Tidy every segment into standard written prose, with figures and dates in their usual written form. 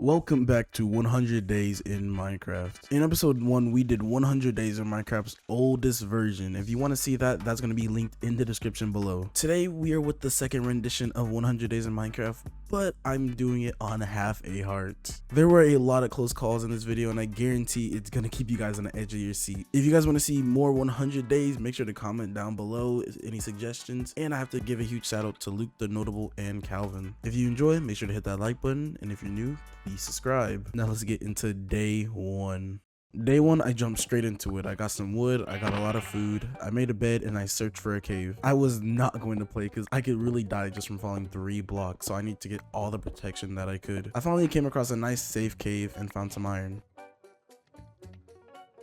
Welcome back to 100 Days in Minecraft. In episode 1, we did 100 days in Minecraft's oldest version. If you want to see that, that's going to be linked in the description below. Today, we are with the second rendition of 100 Days in Minecraft, but I'm doing it on half a heart. There were a lot of close calls in this video, and I guarantee it's going to keep you guys on the edge of your seat. If you guys want to see more 100 days, make sure to comment down below any suggestions, and I have to give a huge shout out to Luke the Notable and Calvin. If you enjoy, make sure to hit that like button, and if you're new, please subscribe. Now let's get into day one. Day one, I jumped straight into it. I got some wood, I got a lot of food, I made a bed, and I searched for a cave. I was not going to play because I could really die just from falling 3 blocks, so I need to get all the protection that I could. I finally came across a nice safe cave and found some iron.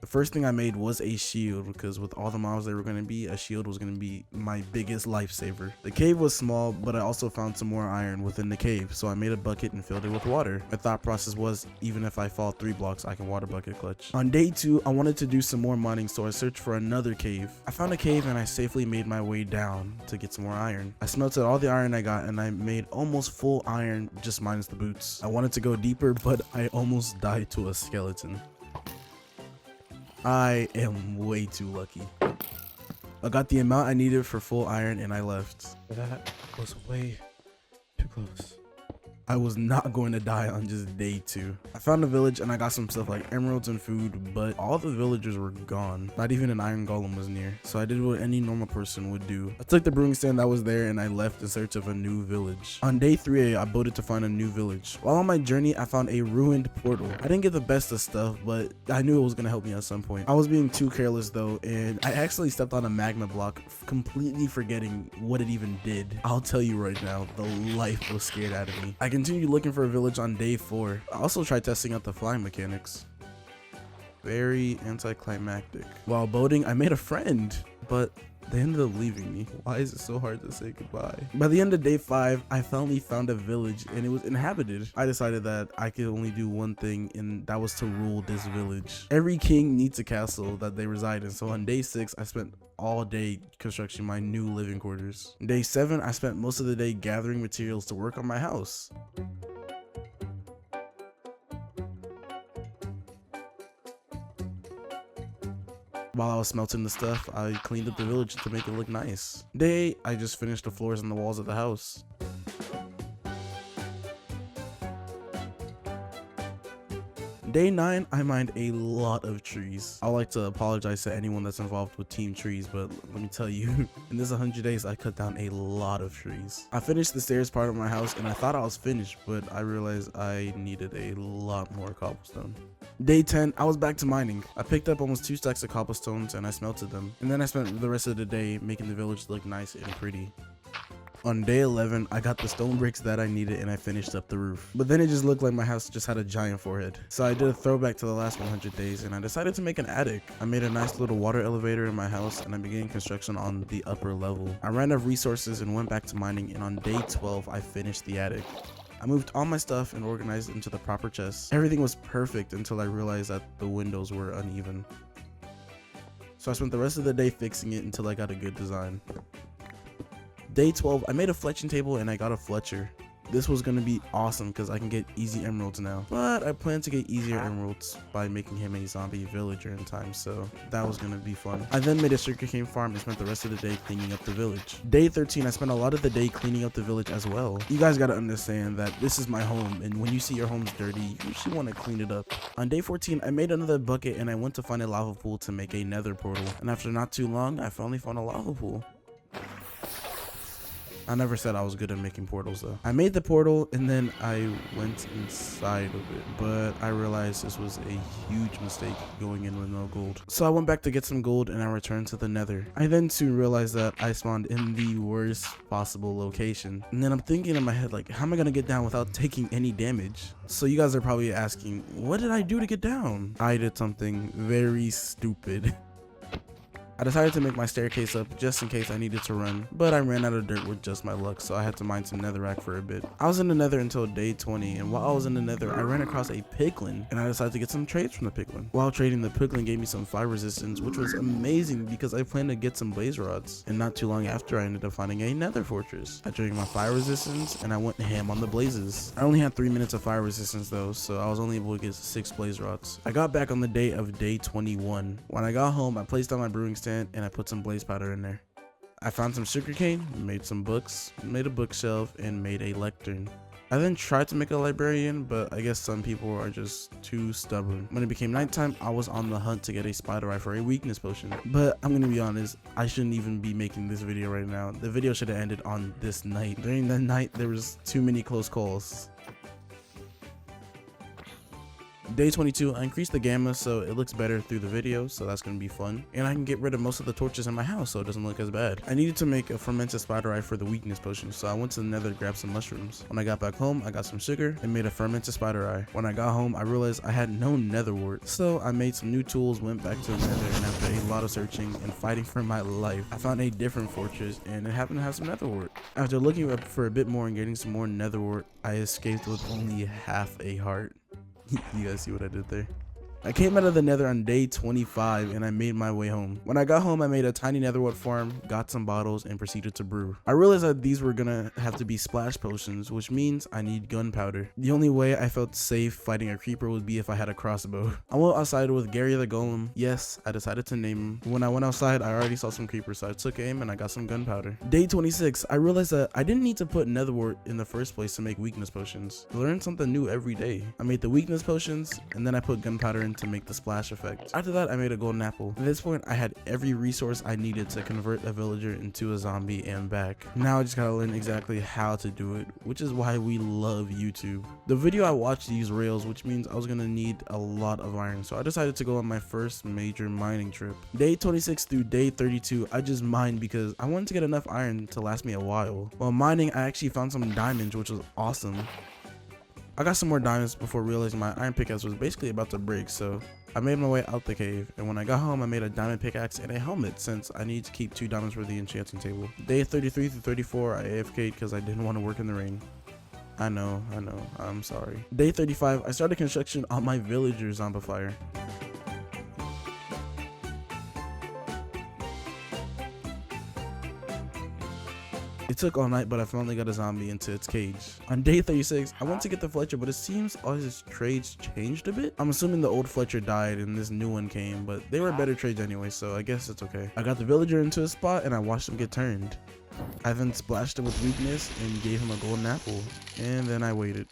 The first thing I made was a shield because with all the mobs there were going to be, a shield was going to be my biggest lifesaver. The cave was small, but I also found some more iron within the cave, so I made a bucket and filled it with water. My thought process was, even if I fall 3 blocks, I can water bucket clutch. On day 2, I wanted to do some more mining, so I searched for another cave. I found a cave and I safely made my way down to get some more iron. I smelted all the iron I got and I made almost full iron, just minus the boots. I wanted to go deeper, but I almost died to a skeleton. I am way too lucky. I got the amount I needed for full iron and I left. That was way too close. I was not going to die on just day 2. I found a village and I got some stuff like emeralds and food, but all the villagers were gone. Not even an iron golem was near. So I did what any normal person would do. I took the brewing stand that was there and I left in search of a new village. On day 3, I boated to find a new village. While on my journey, I found a ruined portal. I didn't get the best of stuff, but I knew it was going to help me at some point. I was being too careless though, and I actually stepped on a magma block, completely forgetting what it even did. I'll tell you right now, the life was scared out of me. I continued looking for a village on day 4. I also tried testing out the flying mechanics. Very anticlimactic. While boating, I made a friend, but they ended up leaving me. Why is it so hard to say goodbye? By the end of day 5, I finally found a village and it was inhabited. I decided that I could only do one thing, and that was to rule this village. Every king needs a castle that they reside in, so on day 6, I spent all day constructing my new living quarters. Day 7, I spent most of the day gathering materials to work on my house. While I was smelting the stuff, I cleaned up the village to make it look nice. Day 8, I just finished the floors and the walls of the house. Day 9, I mined a lot of trees. I would like to apologize to anyone that's involved with Team Trees, but let me tell you, in this 100 days, I cut down a lot of trees. I finished the stairs part of my house and I thought I was finished, but I realized I needed a lot more cobblestone. Day 10, I was back to mining. I picked up almost 2 stacks of cobblestones and I smelted them. And then I spent the rest of the day making the village look nice and pretty. On day 11, I got the stone bricks that I needed and I finished up the roof. But then it just looked like my house just had a giant forehead. So I did a throwback to the last 100 days and I decided to make an attic. I made a nice little water elevator in my house and I began construction on the upper level. I ran out of resources and went back to mining, and on day 12, I finished the attic. I moved all my stuff and organized it into the proper chests. Everything was perfect until I realized that the windows were uneven. So I spent the rest of the day fixing it until I got a good design. Day 12, I made a fletching table and I got a fletcher. This was going to be awesome because I can get easy emeralds now. But I plan to get easier emeralds by making him a zombie villager in time, so that was going to be fun. I then made a sugarcane farm and spent the rest of the day cleaning up the village. Day 13, I spent a lot of the day cleaning up the village as well. You guys got to understand that this is my home, and when you see your home's dirty, you usually want to clean it up. On day 14, I made another bucket and I went to find a lava pool to make a nether portal. And after not too long, I finally found a lava pool. I never said I was good at making portals though. I made the portal and then I went inside of it, but I realized this was a huge mistake going in with no gold. So I went back to get some gold and I returned to the nether. I then soon realized that I spawned in the worst possible location. And then I'm thinking in my head, like, how am I gonna get down without taking any damage? So you guys are probably asking, what did I do to get down? I did something very stupid. I decided to make my staircase up just in case I needed to run, but I ran out of dirt with just my luck, so I had to mine some netherrack for a bit. I was in the nether until day 20, and while I was in the nether, I ran across a piglin, and I decided to get some trades from the piglin. While trading, the piglin gave me some fire resistance, which was amazing because I planned to get some blaze rods, and not too long after, I ended up finding a nether fortress. I traded my fire resistance, and I went ham on the blazes. I only had 3 minutes of fire resistance though, so I was only able to get 6 blaze rods. I got back on the day of day 21. When I got home, I placed down my brewing stand and I put some blaze powder in there. I found some sugarcane, made some books, made a bookshelf, and made a lectern. I then tried to make a librarian, but I guess some people are just too stubborn. When it became nighttime, I was on the hunt to get a spider eye for a weakness potion. But I'm gonna be honest, I shouldn't even be making this video right now. The video should have ended on this night. During that night, there was too many close calls. Day 22, I increased the gamma so it looks better through the video, so that's going to be fun. And I can get rid of most of the torches in my house so it doesn't look as bad. I needed to make a fermented spider eye for the weakness potion, so I went to the nether to grab some mushrooms. When I got back home, I got some sugar and made a fermented spider eye. When I got home, I realized I had no nether wart, so I made some new tools, went back to the nether, and after a lot of searching and fighting for my life, I found a different fortress and it happened to have some nether wart. After looking up for a bit more and getting some more nether wart, I escaped with only half a heart. You guys see what I did there? I came out of the nether on day 25 and I made my way home. When I got home, I made a tiny netherwood farm, got some bottles, and proceeded to brew. I realized that these were gonna have to be splash potions, which means I need gunpowder. The only way I felt safe fighting a creeper would be if I had a crossbow. I went outside with Gary the Golem. Yes, I decided to name him. When I went outside, I already saw some creepers, so I took aim and I got some gunpowder. Day 26, I realized that I didn't need to put netherwort in the first place to make weakness potions. I learned something new every day. I made the weakness potions, and then I put gunpowder in to make the splash effect. After that, I made a golden apple. At this point, I had every resource I needed to convert a villager into a zombie and back. Now I just gotta learn exactly how to do it, which is why we love YouTube. The video I watched used rails, which means I was gonna need a lot of iron, so I decided to go on my first major mining trip. Day 26 through day 32, I just mined because I wanted to get enough iron to last me a while. While mining, I actually found some diamonds, which was awesome. I got some more diamonds before realizing my iron pickaxe was basically about to break, so I made my way out the cave, and when I got home, I made a diamond pickaxe and a helmet since I need to keep 2 diamonds for the enchanting table. Day 33 through 34, I AFK'd because I didn't want to work in the rain. I know, I'm sorry. Day 35, I started construction on my villager zombifier. It took all night, but I finally got a zombie into its cage. On day 36, I went to get the Fletcher, but it seems all his trades changed a bit. I'm assuming the old Fletcher died and this new one came, but they were better trades anyway, so I guess it's okay. I got the villager into a spot and I watched him get turned. I then splashed him with weakness and gave him a golden apple, and then I waited.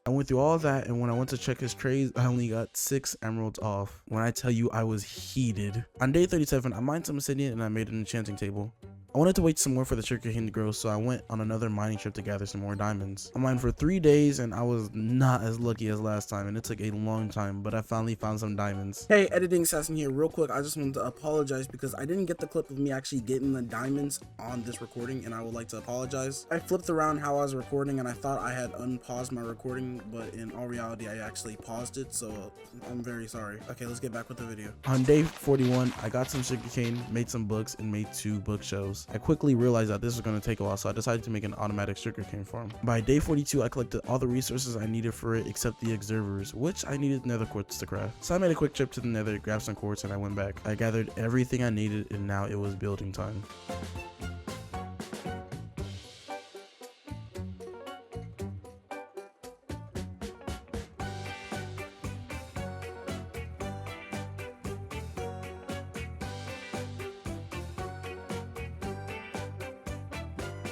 I went through all that, and when I went to check his trades, I only got 6 emeralds off. When I tell you I was heated. On day 37, I mined some obsidian and I made an enchanting table. I wanted to wait some more for the sugarcane to grow, so I went on another mining trip to gather some more diamonds. I mined for 3 days and I was not as lucky as last time, and it took a long time, but I finally found some diamonds. Hey, editing assassin here. Real quick, I just wanted to apologize because I didn't get the clip of me actually getting the diamonds on this recording, and I would like to apologize. I flipped around how I was recording and I thought I had unpaused my recording, but in all reality I actually paused it, so I'm very sorry. Okay, let's get back with the video. On day 41, I got some sugarcane, made some books, and made 2 bookshelves. I quickly realized that this was going to take a while, so I decided to make an automatic sugarcane farm. By day 42, I collected all the resources I needed for it except the observers, which I needed nether quartz to craft. So I made a quick trip to the nether, grabbed some quartz, and I went back. I gathered everything I needed, and now it was building time.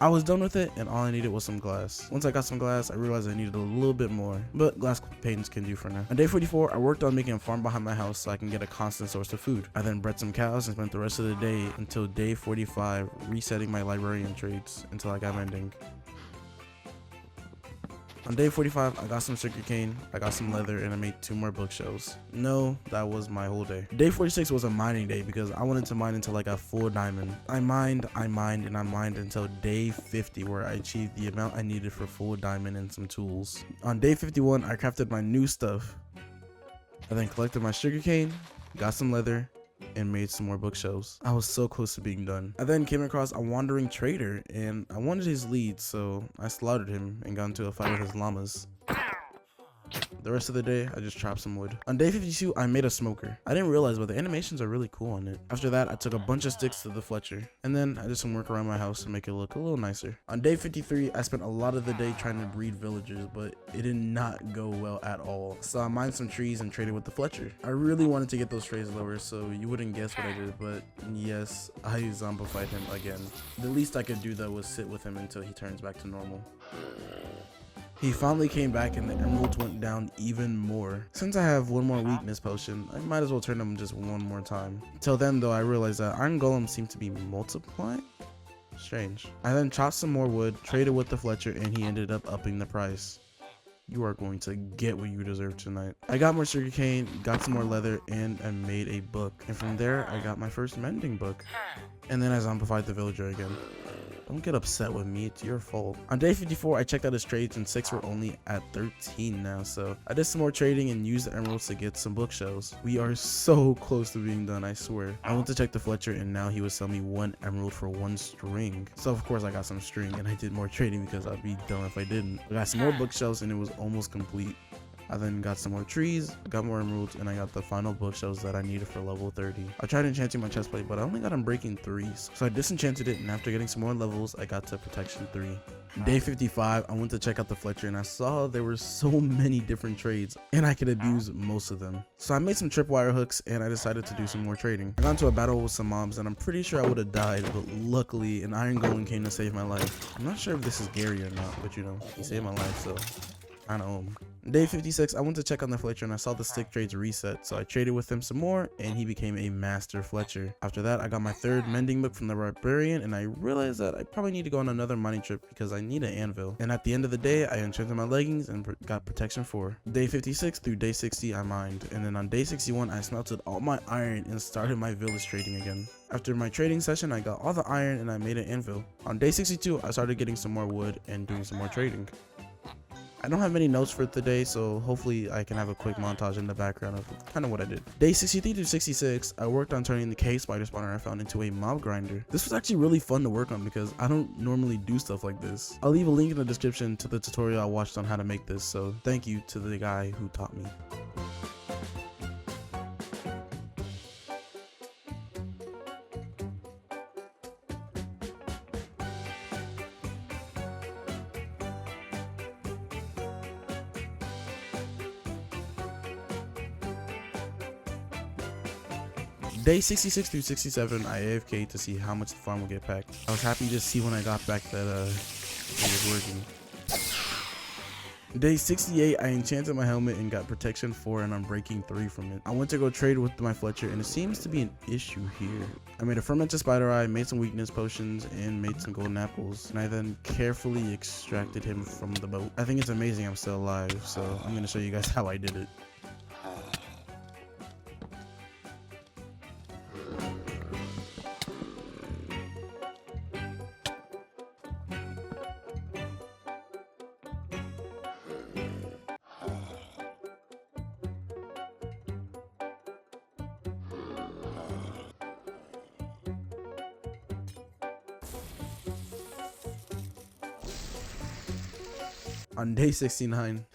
I was done with it, and all I needed was some glass. Once I got some glass, I realized I needed a little bit more, but glass paintings can do for now. On day 44, I worked on making a farm behind my house so I can get a constant source of food. I then bred some cows and spent the rest of the day until day 45 resetting my librarian trades until I got mending. On day 45, I got some sugarcane, I got some leather, and I made 2 more bookshelves. No, that was my whole day. Day 46 was a mining day because I wanted to mine until I got full diamond. I mined, and I mined until day 50 where I achieved the amount I needed for full diamond and some tools. On day 51, I crafted my new stuff. I then collected my sugarcane, got some leather, and made some more bookshelves. I was so close to being done. I then came across a wandering trader and I wanted his lead, so I slaughtered him and got into a fight with his llamas. The rest of the day, I just chopped some wood. On day 52, I made a smoker. I didn't realize, but the animations are really cool on it. After that, I took a bunch of sticks to the Fletcher, and then I did some work around my house to make it look a little nicer. On day 53, I spent a lot of the day trying to breed villagers, but it did not go well at all. So I mined some trees and traded with the Fletcher. I really wanted to get those trays lower, so you wouldn't guess what I did, but yes, I zombified him again. The least I could do though was sit with him until he turns back to normal. He finally came back and the emeralds went down even more. Since I have one more weakness potion, I might as well turn them just one more time. Till then though, I realized that iron golems seem to be multiplying. Strange. I then chopped some more wood, traded with the Fletcher, and he ended up upping the price. You are going to get what you deserve tonight. I got more sugarcane, got some more leather, and I made a book. And from there, I got my first mending book. And then I zombified the villager again. Don't get upset with me, it's your fault. On day 54, I checked out his trades and 6 were only at 13 now, so I did some more trading and used the emeralds to get some bookshelves. We are so close to being done, I swear. I went to check the Fletcher and now he would sell me 1 emerald for 1 string. So of course I got some string and I did more trading because I'd be dumb if I didn't. I got some more bookshelves and it was almost complete. I then got some more trees, got more emeralds, and I got the final bookshelves that I needed for level 30. I tried enchanting my chestplate, but I only got Unbreaking 3s. So I disenchanted it, and after getting some more levels, I got to Protection 3. Day 55, I went to check out the Fletcher, and I saw there were so many different trades, and I could abuse most of them. So I made some tripwire hooks, and I decided to do some more trading. I got into a battle with some mobs, and I'm pretty sure I would have died, but luckily, an iron golem came to save my life. I'm not sure if this is Gary or not, but you know, he saved my life, so I know him. Day 56, I went to check on the Fletcher and I saw the stick trades reset, so I traded with him some more and he became a master Fletcher. After that, I got my 3rd mending book from the Barbarian and I realized that I probably need to go on another mining trip because I need an anvil. And at the end of the day, I enchanted my leggings and got Protection 4. Day 56 through day 60, I mined, and then on day 61, I smelted all my iron and started my village trading again. After my trading session, I got all the iron and I made an anvil. On day 62, I started getting some more wood and doing some more trading. I don't have many notes for today, so hopefully I can have a quick montage in the background of kind of what I did. Day 63 to 66, I worked on turning the cave spider spawner I found into a mob grinder. This was actually really fun to work on because I don't normally do stuff like this. I'll leave a link in the description to the tutorial I watched on how to make this, so thank you to the guy who taught me. Day 66 through 67, I AFK'd to see how much the farm will get packed. I was happy to see when I got back that it was working. Day 68, I enchanted my helmet and got Protection 4 and Unbreaking 3 from it. I went to go trade with my Fletcher and it seems to be an issue here. I made a fermented spider eye, made some weakness potions, and made some golden apples. And I then carefully extracted him from the boat. I think it's amazing I'm still alive, so I'm going to show you guys how I did it. On day 69,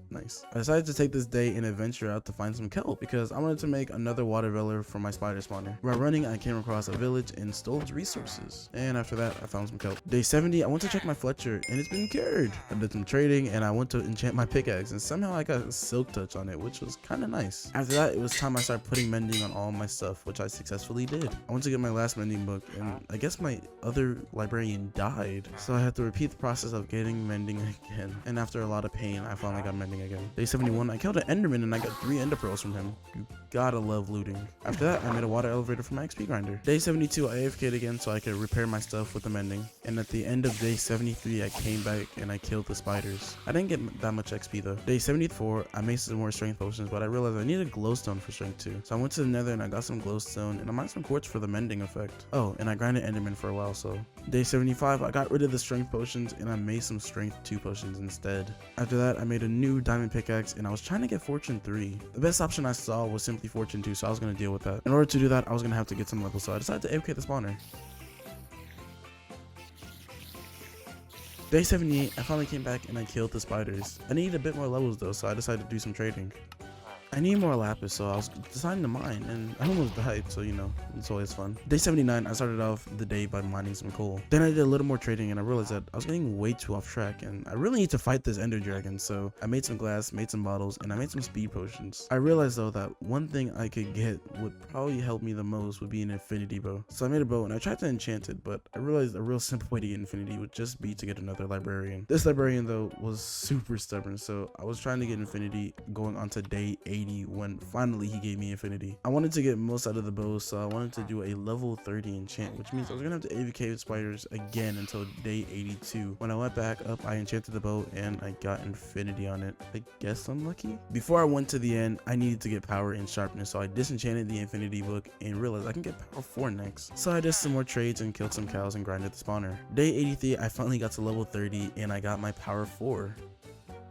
nice, I decided to take this day and adventure out to find some kelp because I wanted to make another water villa for my spider spawner. While running, I came across a village and stole its resources, and after that I found some kelp. Day 70, I went to check my Fletcher and it's been cured. I did some trading and I went to enchant my pickaxe and somehow I got a silk touch on it, which was kind of nice. After that, it was time I started putting mending on all my stuff, which I successfully did. I went to get my last mending book and I guess my other librarian died, so I had to repeat the process of getting mending again. And after a lot of pain, I finally got mending again. Day 71, I killed an enderman and I got 3 ender pearls from him. You gotta love looting. After that, I made a water elevator for my XP grinder. Day 72, I AFK'd again so I could repair my stuff with the mending. And at the end of day 73, I came back and I killed the spiders. I didn't get that much XP though. Day 74, I made some more strength potions, but I realized I needed glowstone for strength too. So I went to the nether and I got some glowstone and I mined some quartz for the mending effect. Oh, and I grinded enderman for a while, so Day 75, I got rid of the strength potions and I made some strength 2 potions instead. After that, I made a new diamond pickaxe and I was trying to get fortune 3. The best option I saw was simply fortune 2, so I was going to deal with that. In order to do that, I was going to have to get some levels, so I decided to AFK the spawner. Day 78, I finally came back and I killed the spiders. I needed a bit more levels though, so I decided to do some trading. I need more lapis, so I was deciding to mine, and I almost died, so you know, it's always fun. Day 79, I started off the day by mining some coal. Then I did a little more trading, and I realized that I was getting way too off track, and I really need to fight this ender dragon, so I made some glass, made some bottles, and I made some speed potions. I realized though that one thing I could get would probably help me the most would be an infinity bow. So I made a bow, and I tried to enchant it, but I realized a real simple way to get infinity would just be to get another librarian. This librarian though was super stubborn, so I was trying to get infinity going on to day 80 when finally he gave me infinity. I wanted to get most out of the bow, so I wanted to do a level 30 enchant, which means I was gonna have to AFK with spiders again until day 82. When I went back up, I enchanted the bow and I got infinity on it. I guess I'm lucky. Before I went to the end, I needed to get power and sharpness, so I disenchanted the infinity book and realized I can get power 4 next. So I did some more trades and killed some cows and grinded the spawner. Day 83, I finally got to level 30 and I got my power 4.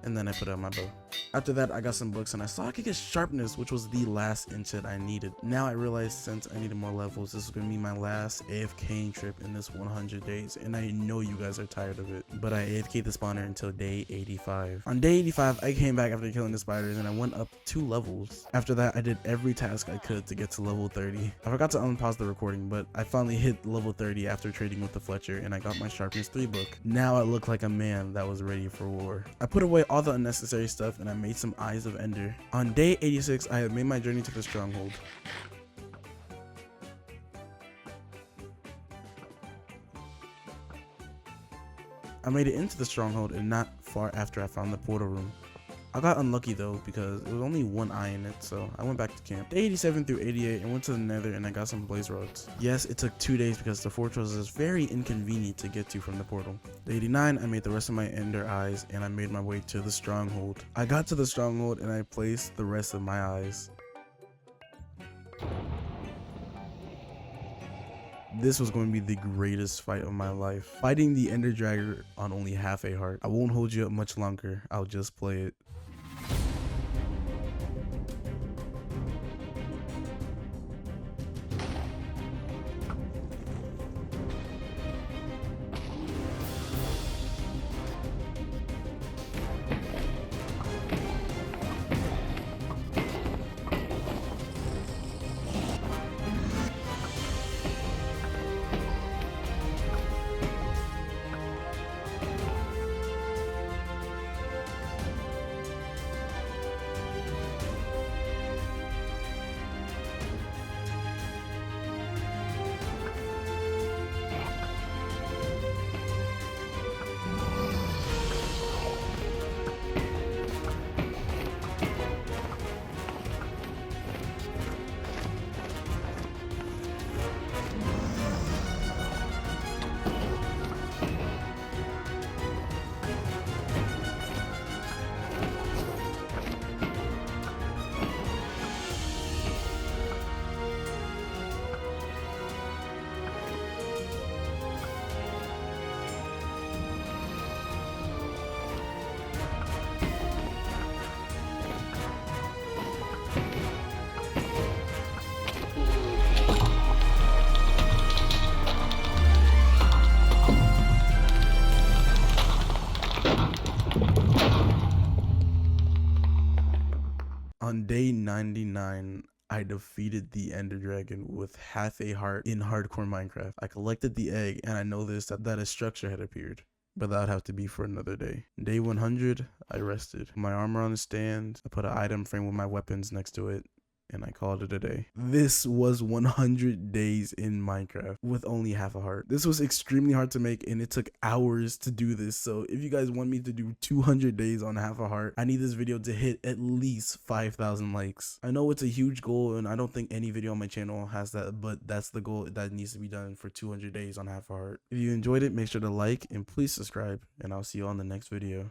And then I put out my bow. After that, I got some books and I saw I could get sharpness, which was the last enchant I needed. Now I realized since I needed more levels, this is gonna be my last AFKing trip in this 100 days, and I know you guys are tired of it, but I AFK'd the spawner until day 85. On day 85, I came back after killing the spiders and I went up 2 levels. After that, I did every task I could to get to level 30. I forgot to unpause the recording, but I finally hit level 30 after trading with the Fletcher, and I got my sharpness 3 book. Now I look like a man that was ready for war. I put away all the unnecessary stuff and I made some eyes of ender. On day 86, I had made my journey to the stronghold. I made it into the stronghold and not far after I found the portal room. I got unlucky though because there was only 1 eye in it, so I went back to camp. Day 87 through 88 and went to the nether and I got some blaze rods. Yes, it took 2 days because the fortress is very inconvenient to get to from the portal. Day 89, I made the rest of my ender eyes and I made my way to the stronghold. I got to the stronghold and I placed the rest of my eyes. This was going to be the greatest fight of my life. Fighting the ender dragon on only half a heart. I won't hold you up much longer. I'll just play it. On day 99, I defeated the ender dragon with half a heart in hardcore Minecraft. I collected the egg and I noticed that a structure had appeared, but that would have to be for another day. Day 100, I rested. My armor on a stand, I put an item frame with my weapons next to it, and I called it a day. This was 100 days in Minecraft with only half a heart. This was extremely hard to make and it took hours to do this. So if you guys want me to do 200 days on half a heart, I need this video to hit at least 5,000 likes. I know it's a huge goal and I don't think any video on my channel has that, but that's the goal that needs to be done for 200 days on half a heart. If you enjoyed it, make sure to like and please subscribe, and I'll see you on the next video.